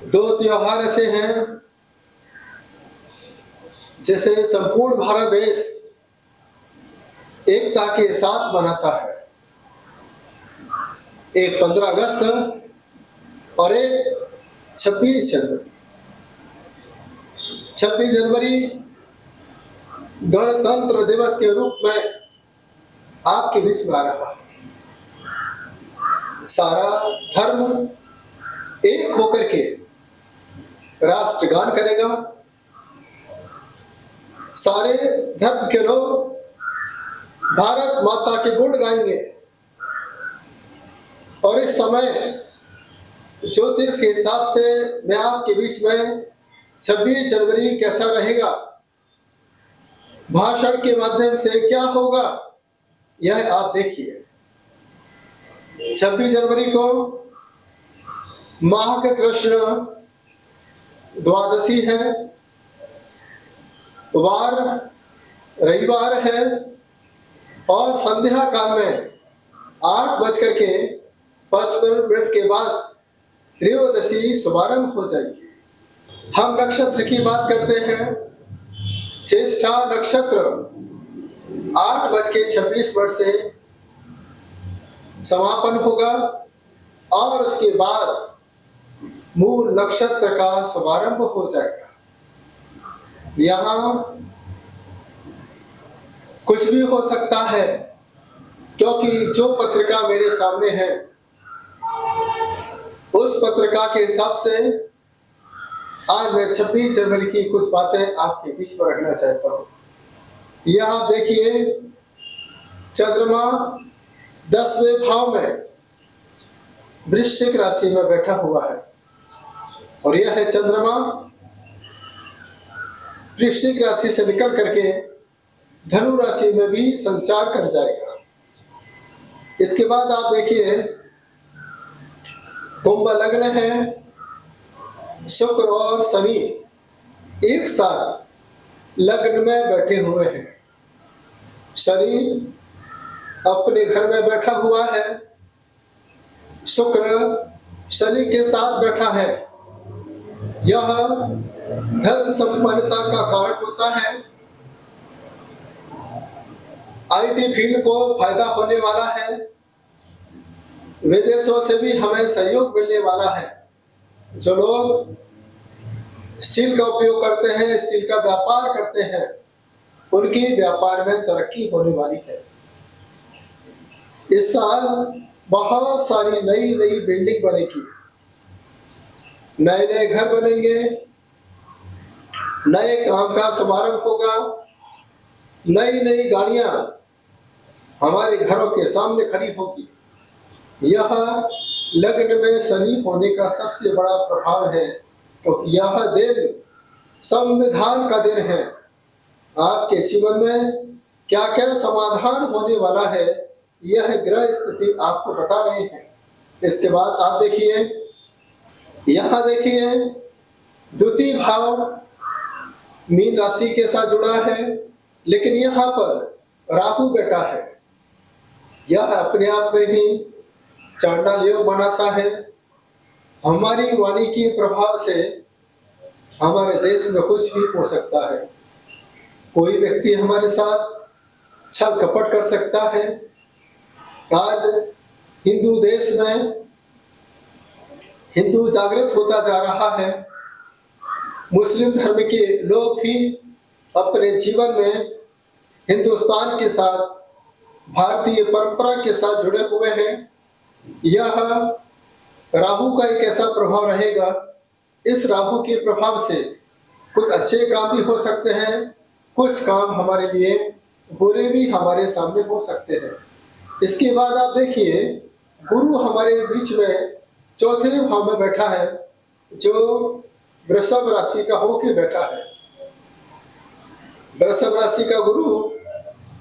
दो त्योहार ऐसे हैं जैसे संपूर्ण भारत देश एकता के साथ मनाता है। एक 15 अगस्त और एक 26 जनवरी। 26 जनवरी गणतंत्र दिवस के रूप में आपके बीच में आ रहा है। सारा धर्म एक होकर के राष्ट्रगान करेगा। सारे धर्म के लोग भारत माता के गुण गाएंगे और इस समय ज्योतिष के हिसाब से मैं आपके बीच में 26 जनवरी कैसा रहेगा, भाषण के माध्यम से क्या होगा, यह आप देखिए। 26 जनवरी को माह के कृष्ण द्वादशी है, वार रविवार है और संध्या काल में 8:55 के बाद त्रयोदशी शुभारंभ हो जाएगी। हम नक्षत्र की बात करते हैं। ज्येष्ठा नक्षत्र 8:26 से समापन होगा और उसके बाद मूल नक्षत्र का शुभारंभ हो जाएगा। यहाँ कुछ भी हो सकता है, क्योंकि जो पत्रिका मेरे सामने है उस पत्रिका के हिसाब से आज मैं 26 जनवरी की कुछ बातें आपके बीच में रखना चाहता हूँ। यहाँ देखिए, चंद्रमा 10वें भाव में वृश्चिक राशि में बैठा हुआ है और यह है चंद्रमा वृश्चिक राशि से निकल करके धनु राशि में भी संचार कर जाएगा। इसके बाद आप देखिए, कुंभ लग्न है, शुक्र और शनि एक साथ लग्न में बैठे हुए हैं। शनि अपने घर में बैठा हुआ है, शुक्र शनि के साथ बैठा है। यह धन संपन्नता का कारक होता है। आईटी फील्ड को फायदा होने वाला है। विदेशों से भी हमें सहयोग मिलने वाला है। जो लोग स्टील का उपयोग करते हैं, स्टील का व्यापार करते हैं, उनकी व्यापार में तरक्की होने वाली है। इस साल बहुत सारी नई नई बिल्डिंग बनेगी, नए नए घर बनेंगे, नए काम का शुभारंभ होगा, नई नई गाड़ियां हमारे घरों के सामने खड़ी होगी। यह लग्न में शनि होने का सबसे बड़ा प्रभाव है, क्योंकि यह दिन संविधान का दिन है। आपके जीवन में क्या क्या समाधान होने वाला है, यह ग्रह स्थिति आपको बता रहे हैं। इसके बाद आप देखिए, यहाँ देखिए, द्वितीय भाव मीन राशि के साथ जुड़ा है, लेकिन यहाँ पर राहु बैठा है। यह अपने आप में ही चांडाल योग बनाता है। हमारी वाणी के प्रभाव से हमारे देश में कुछ भी हो सकता है। कोई व्यक्ति हमारे साथ छल कपट कर सकता है। आज हिंदू देश में हिंदू जागृत होता जा रहा है। मुस्लिम धर्म के लोग भी अपने जीवन में हिंदुस्तान के साथ, भारतीय परंपरा के साथ जुड़े हुए हैं। यह राहु का एक ऐसा प्रभाव रहेगा, इस राहु के प्रभाव से कुछ अच्छे काम भी हो सकते हैं, कुछ काम हमारे लिए बुरे भी हमारे सामने हो सकते हैं। इसके बाद आप देखिए, गुरु हमारे बीच में चौथे भाव में बैठा है, जो वृषभ राशि का होके बैठा है। वृषभ राशि का गुरु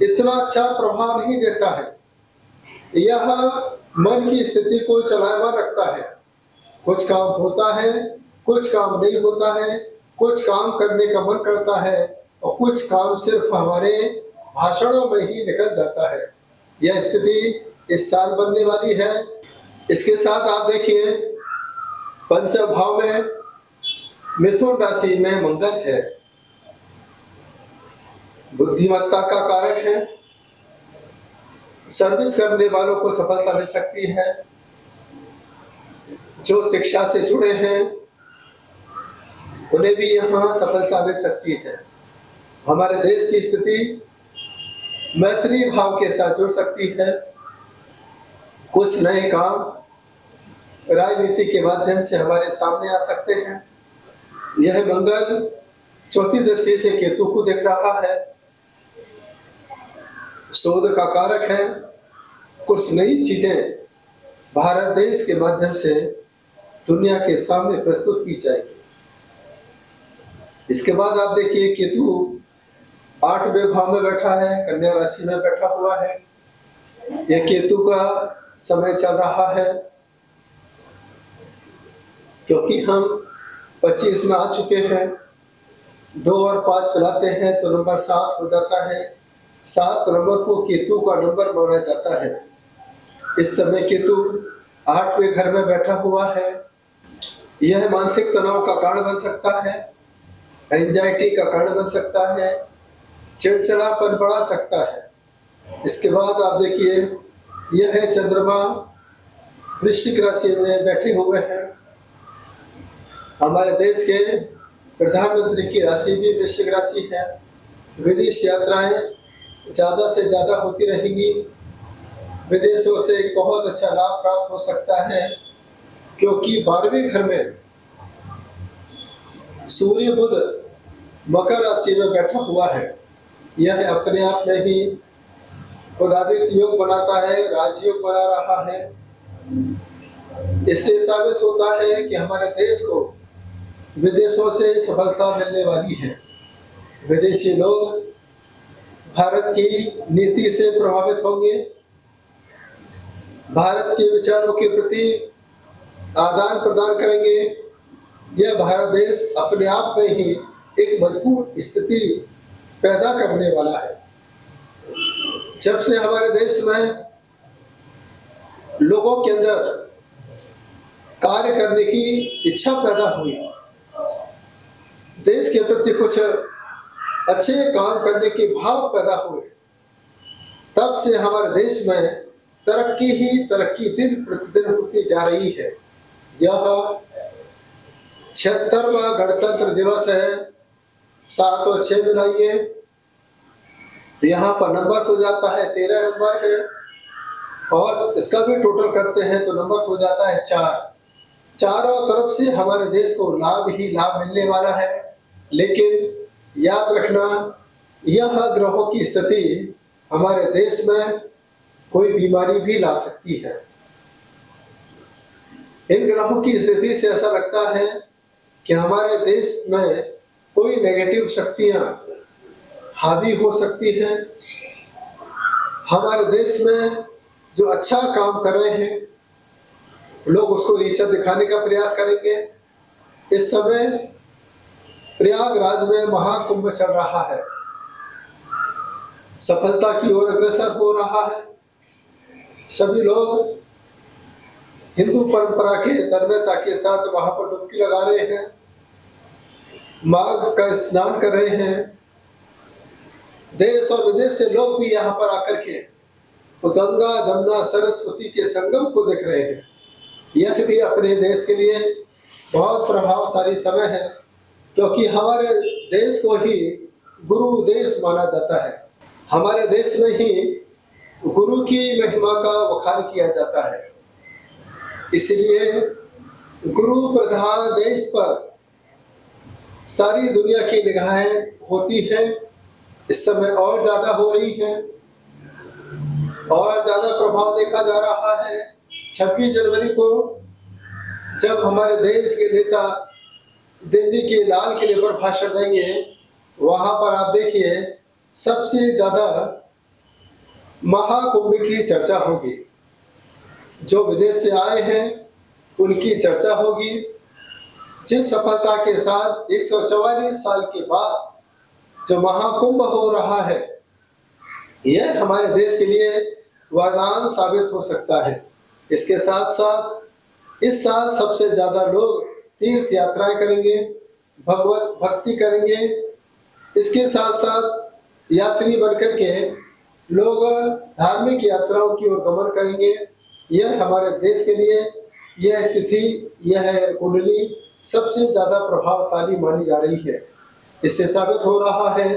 इतना अच्छा प्रभाव नहीं देता है। यह मन की स्थिति को चलायमान रखता है। कुछ काम होता है, कुछ काम नहीं होता है, कुछ काम करने का मन करता है और कुछ काम सिर्फ हमारे भाषणों में ही निकल जाता है। यह स्थिति इस साल बनने वाली है। इसके साथ आप देखिए, पंचम भाव में मिथुन राशि में मंगल है, बुद्धिमत्ता का कारक है। सर्विस करने वालों को सफलता मिल सकती है। जो शिक्षा से जुड़े हैं उन्हें भी यहाँ सफलता मिल सकती है। हमारे देश की स्थिति मैत्री भाव के साथ जुड़ सकती है। कुछ नए काम राजनीति के माध्यम से हमारे सामने आ सकते हैं। यह मंगल चौथी दृष्टि से केतु को देख रहा है, शोध का कारक है। कुछ नई चीजें भारत देश के माध्यम से दुनिया के सामने प्रस्तुत की जाएगी। इसके बाद आप देखिए केतु 8वें भाव में बैठा है, कन्या राशि में बैठा हुआ है। यह केतु का समय चल रहा है, क्योंकि हम 25 में आ चुके हैं। 2 और 5 मिलाते हैं तो नंबर 7 हो जाता है। 7 नंबर को केतु का नंबर माना जाता है। इस समय केतु 8वें घर में बैठा हुआ है। यह मानसिक तनाव का कारण बन सकता है, एंजाइटी का कारण बन सकता है, चिड़चिड़ापन बढ़ा सकता है। इसके बाद आप देखिए यह है चंद्रमा वृश्चिक राशि में बैठे हुए हैं। हमारे देश के प्रधानमंत्री की राशि भी वृश्चिक राशि है। विदेश यात्राएं ज्यादा से ज्यादा होती रहेंगी। विदेशों से एक बहुत अच्छा लाभ प्राप्त हो सकता है, क्योंकि 12वें घर में सूर्य बुध मकर राशि में बैठा हुआ है। यह अपने आप में ही उदादित्य योग बनाता है, राजयोग बना रहा है। इससे साबित होता है कि हमारे देश को विदेशों से सफलता मिलने वाली है। विदेशी लोग भारत की नीति से प्रभावित होंगे, भारत के विचारों के प्रति आदान प्रदान करेंगे। यह भारत देश अपने आप में ही एक मजबूत स्थिति पैदा करने वाला है। जब से हमारे देश में लोगों के अंदर कार्य करने की इच्छा पैदा हुई, देश के प्रति कुछ अच्छे काम करने के भाव पैदा हुए, तब से हमारे देश में तरक्की ही तरक्की दिन प्रतिदिन होती जा रही है। यह 76वां गणतंत्र दिवस है। 7 और 6 मिलाइए तो यहाँ पर नंबर हो जाता है 13 नंबर है, और इसका भी टोटल करते हैं तो नंबर हो जाता है 4। चारों तरफ से हमारे देश को लाभ ही लाभ मिलने वाला है। लेकिन याद रखना, यह ग्रहों की स्थिति हमारे देश में कोई बीमारी भी ला सकती है। इन ग्रहों की स्थिति से ऐसा लगता है कि हमारे देश में कोई नेगेटिव शक्तियां हावी हो सकती हैं। हमारे देश में जो अच्छा काम कर रहे हैं लोग उसको नीचा दिखाने का प्रयास करेंगे। इस समय प्रयागराज में महाकुंभ चल रहा है, सफलता की ओर अग्रसर हो रहा है। सभी लोग हिंदू परंपरा के तन्मयता के साथ वहां पर डुबकी लगा रहे हैं, माघ का स्नान कर रहे हैं। देश और विदेश से लोग भी यहाँ पर आकर के उस गंगा जमुना सरस्वती के संगम को देख रहे हैं। यह भी अपने देश के लिए बहुत प्रभावशाली समय है, क्योंकि हमारे देश को ही गुरु देश माना जाता है। हमारे देश में ही गुरु की महिमा का बखान किया जाता है। इसलिए गुरु प्रधान देश पर सारी दुनिया की निगाहें होती हैं। इस समय और ज्यादा हो रही है, और ज्यादा प्रभाव देखा जा रहा है। 26 जनवरी को जब हमारे देश के नेता दिल्ली के लाल किले पर भाषण देंगे, वहां पर आप देखिए सबसे ज्यादा महाकुंभ की चर्चा होगी। जो विदेश से आए हैं उनकी चर्चा होगी। जिस सफलता के साथ 144 साल के बाद जो महाकुंभ हो रहा है, यह हमारे देश के लिए वरदान साबित हो सकता है। इसके साथ साथ इस साल सबसे ज्यादा लोग तीर्थ यात्राएं करेंगे। भगवत भक्ति करेंगे। इसके साथ साथ यात्री बनकर के लोग धार्मिक यात्राओं की ओर गमन करेंगे। यह हमारे देश के लिए यह तिथि, यह कुंडली सबसे ज्यादा प्रभावशाली मानी जा रही है। इससे साबित हो रहा है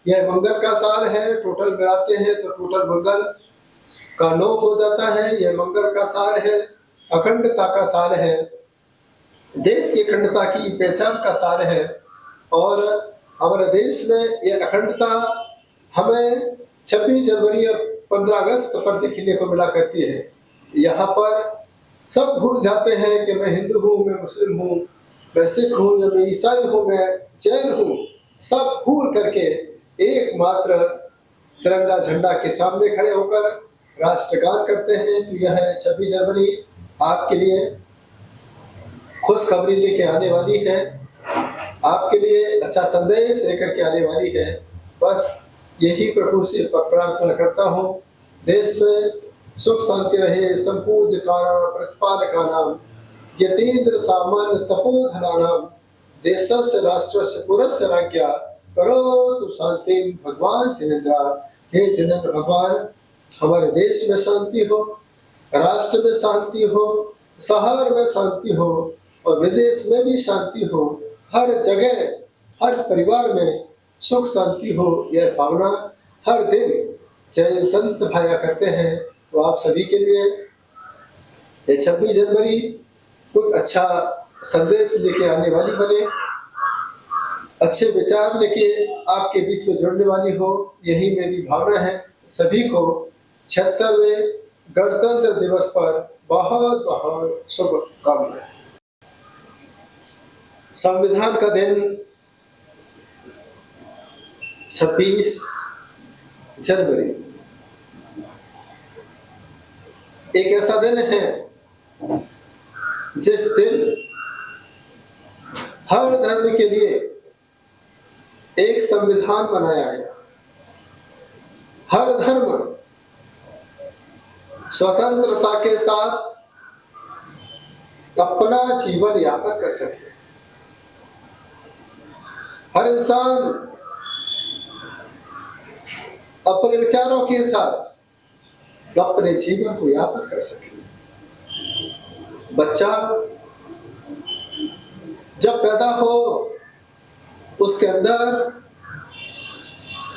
यह मंगल का साल है। टोटल मिलाते हैं तो टोटल मंगल का 9 हो जाता है। यह मंगल का साल है, अखंडता का साल है, देश की अखंडता की पहचान का साल है। और हमारे देश में यह अखंडता हमें 26 जनवरी और 15 अगस्त पर देखने को मिला करती है। यहाँ पर सब भूल जाते हैं कि मैं हिंदू हूँ, मैं मुस्लिम हूँ, मैं सिख हूँ, या मैं ईसाई हूँ, मैं जैन हूँ। सब भूल करके एकमात्र तिरंगा झंडा के सामने खड़े होकर राष्ट्रगान करते हैं। तो यह 26 जनवरी आपके लिए खुशखबरी लेके आने वाली है, आपके लिए अच्छा संदेश लेकर के आने वाली है। बस यही प्रभु से प्रार्थना करता हूँ, देश में सुख शांति रहे। संपूज्य कानां प्रतिपादकानां यतीन्द्र सामान्य तपोधनानां देशस्य राष्ट्रस्य पुरस्य राज्ञा करोतु शांति। भगवान जिनेन्द्र, हे जिनेन्द्र भगवान, हमारे देश में शांति हो, राष्ट्र में शांति हो, शहर में शांति हो और विदेश में भी शांति हो। हर जगह, हर परिवार में सुख शांति हो, यह भावना हर दिन जैन संत भाया करते हैं। तो आप सभी के लिए ये 26 जनवरी कुछ अच्छा संदेश लेके आने वाली बने, अच्छे विचार लेके आपके बीच में जुड़ने वाली हो, यही मेरी भावना है। सभी को 76वें गणतंत्र दिवस पर बहुत बहुत शुभकामनाएं। संविधान का दिन 26 जनवरी एक ऐसा दिन है जिस दिन हर धर्म के लिए एक संविधान बनाया है। हर धर्म स्वतंत्रता के साथ अपना जीवन यापन कर सके। हर इंसान अपने विचारों के साथ अपने जीवन को यापन कर सके। बच्चा जब पैदा हो उसके अंदर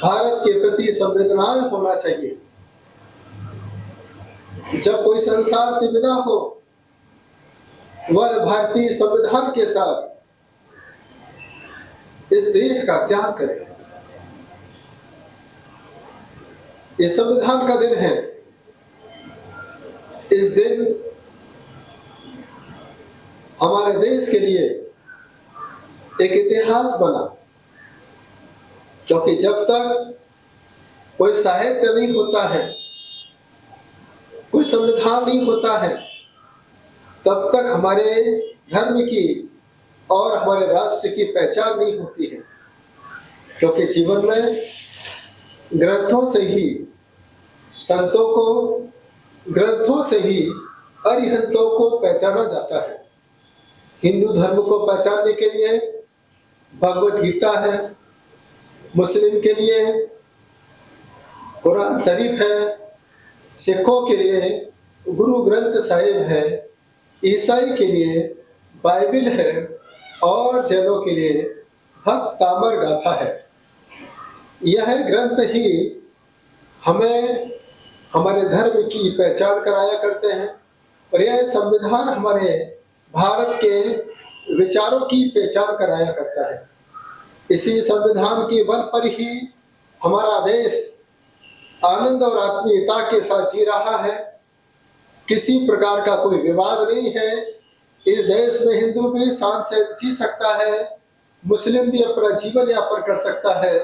भारत के प्रति संवेदनाएं होना चाहिए। जब कोई संसार से विदा हो वह भारतीय संविधान के साथ इस देश का त्याग करे। ये संविधान का दिन है। इस दिन हमारे देश के लिए एक इतिहास बना, क्योंकि जब तक कोई साहित्य नहीं होता है, कोई संविधान नहीं होता है, तब तक हमारे धर्म की और हमारे राष्ट्र की पहचान नहीं होती है। क्योंकि जीवन में ग्रंथों से ही संतों को, ग्रंथों से ही अरिहंतों को पहचाना जाता है। हिंदू धर्म को पहचानने के लिए भगवत गीता है, मुस्लिम के लिए कुरान शरीफ है, सिखों के लिए गुरु ग्रंथ साहिब है, ईसाई के लिए बाइबिल है और जैनों के लिए भक्त ताम्र गाथा है। यह ग्रंथ ही हमें हमारे धर्म की पहचान कराया करते हैं और यह संविधान हमारे भारत के विचारों की पहचान कराया करता है। इसी संविधान के बल पर ही हमारा देश आनंद और आत्मीयता के साथ जी रहा है। किसी प्रकार का कोई विवाद नहीं है। इस देश में हिंदू भी शान से जी सकता है, मुस्लिम भी अपना जीवन यापन कर सकता है,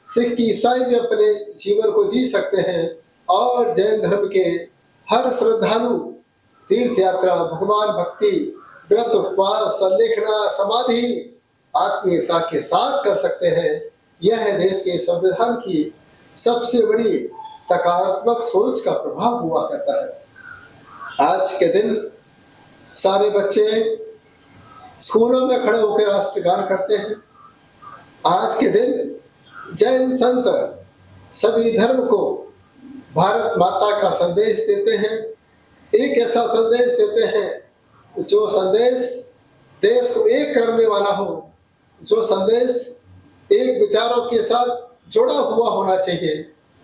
सिख ईसाई भी अपने जीवन को जी सकते हैं और जैन धर्म के हर श्रद्धालु तीर्थ यात्रा, भगवान भक्ति, व्रत, उपवास, संलेखना, समाधि आत्मीयता के साथ कर सकते हैं। यह देश के संविधान की सबसे बड़ी सकारात्मक सोच का प्रभाव हुआ करता है। आज के दिन सारे बच्चे स्कूलों में खड़े होकर राष्ट्रगान करते हैं। आज के दिन जैन संत सभी धर्म को भारत माता का संदेश देते हैं। एक ऐसा संदेश देते हैं जो संदेश देश को एक करने वाला हो, जो संदेश एक विचारों के साथ जुड़ा हुआ होना चाहिए।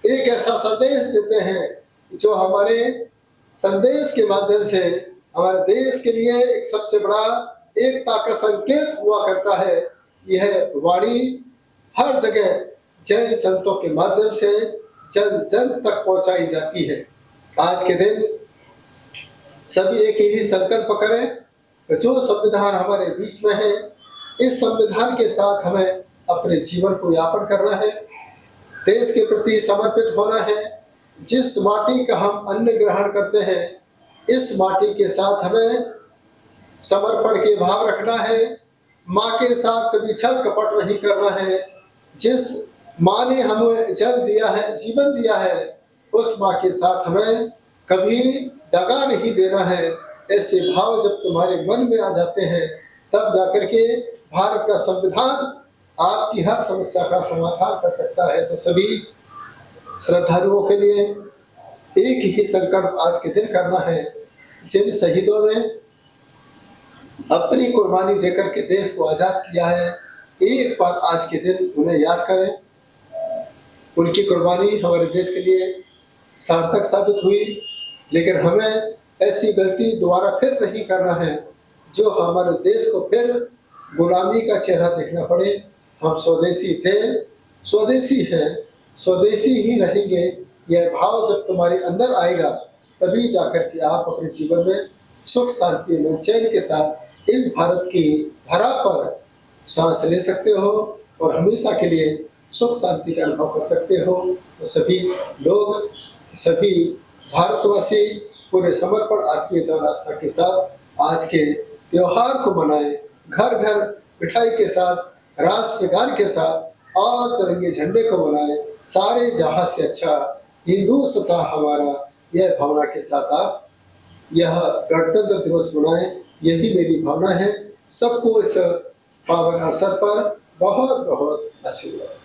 एक ऐसा संदेश देते हैं जो हमारे संदेश के माध्यम से हमारे देश के लिए एक सबसे बड़ा एकता का संकेत हुआ करता है। यह वाणी हर जगह जैन संतों के माध्यम से जन जन तक पहुंचाई जाती है। आज के दिन सभी एक ही संकल्प करें, जो संविधान हमारे बीच में है, इस संविधान के साथ हमें अपने जीवन को यापन करना है, देश के प्रति समर्पित होना है। जिस माटी का हम अन्न ग्रहण करते हैं, इस माटी के साथ हमें समर्पण के भाव रखना है। माँ के साथ कभी छल कपट नहीं करना है। जिस माँ ने हमें जल दिया है, जीवन दिया है, उस माँ के साथ हमें कभी दगा नहीं देना है। ऐसे भाव जब तुम्हारे मन में आ जाते हैं, तब जाकर के भारत का संविधान आपकी हर समस्या का समाधान कर सकता है। तो सभी श्रद्धालुओं के लिए एक ही संकल्प आज के दिन करना है। जिन शहीदों ने अपनी कुर्बानी देकर के देश को आजाद किया है, एक बार आज के दिन उन्हें याद करें। उनकी कुर्बानी हमारे देश के लिए सार्थक साबित हुई, लेकिन हमें ऐसी गलती दोबारा फिर नहीं करना है जो हमारे देश को फिर गुलामी का चेहरा देखना पड़े। हम स्वदेशी थे, स्वदेशी हैं, स्वदेशी ही रहेंगे। यह भाव जब तुम्हारे अंदर आएगा, तभी जाकर के आप अपने जीवन में सुख शांति में चैन के साथ इस भारत की धरा पर सांस ले सकते हो और हमेशा के लिए सुख शांति का अनुभव कर सकते हो। तो सभी लोग, सभी भारतवासी पूरे समर्पण आत्मीयता आस्था के साथ आज के त्योहार को मनाएं, घर घर मिठाई के साथ, राष्ट्रगान के साथ और तिरंगे झंडे को मनाएं। सारे जहां से अच्छा हिंदुस्तान हमारा, यह भावना के साथ आप यह गणतंत्र दिवस मनाएं। यही मेरी भावना है। सबको इस पावन अवसर पर बहुत बहुत आशीर्वाद।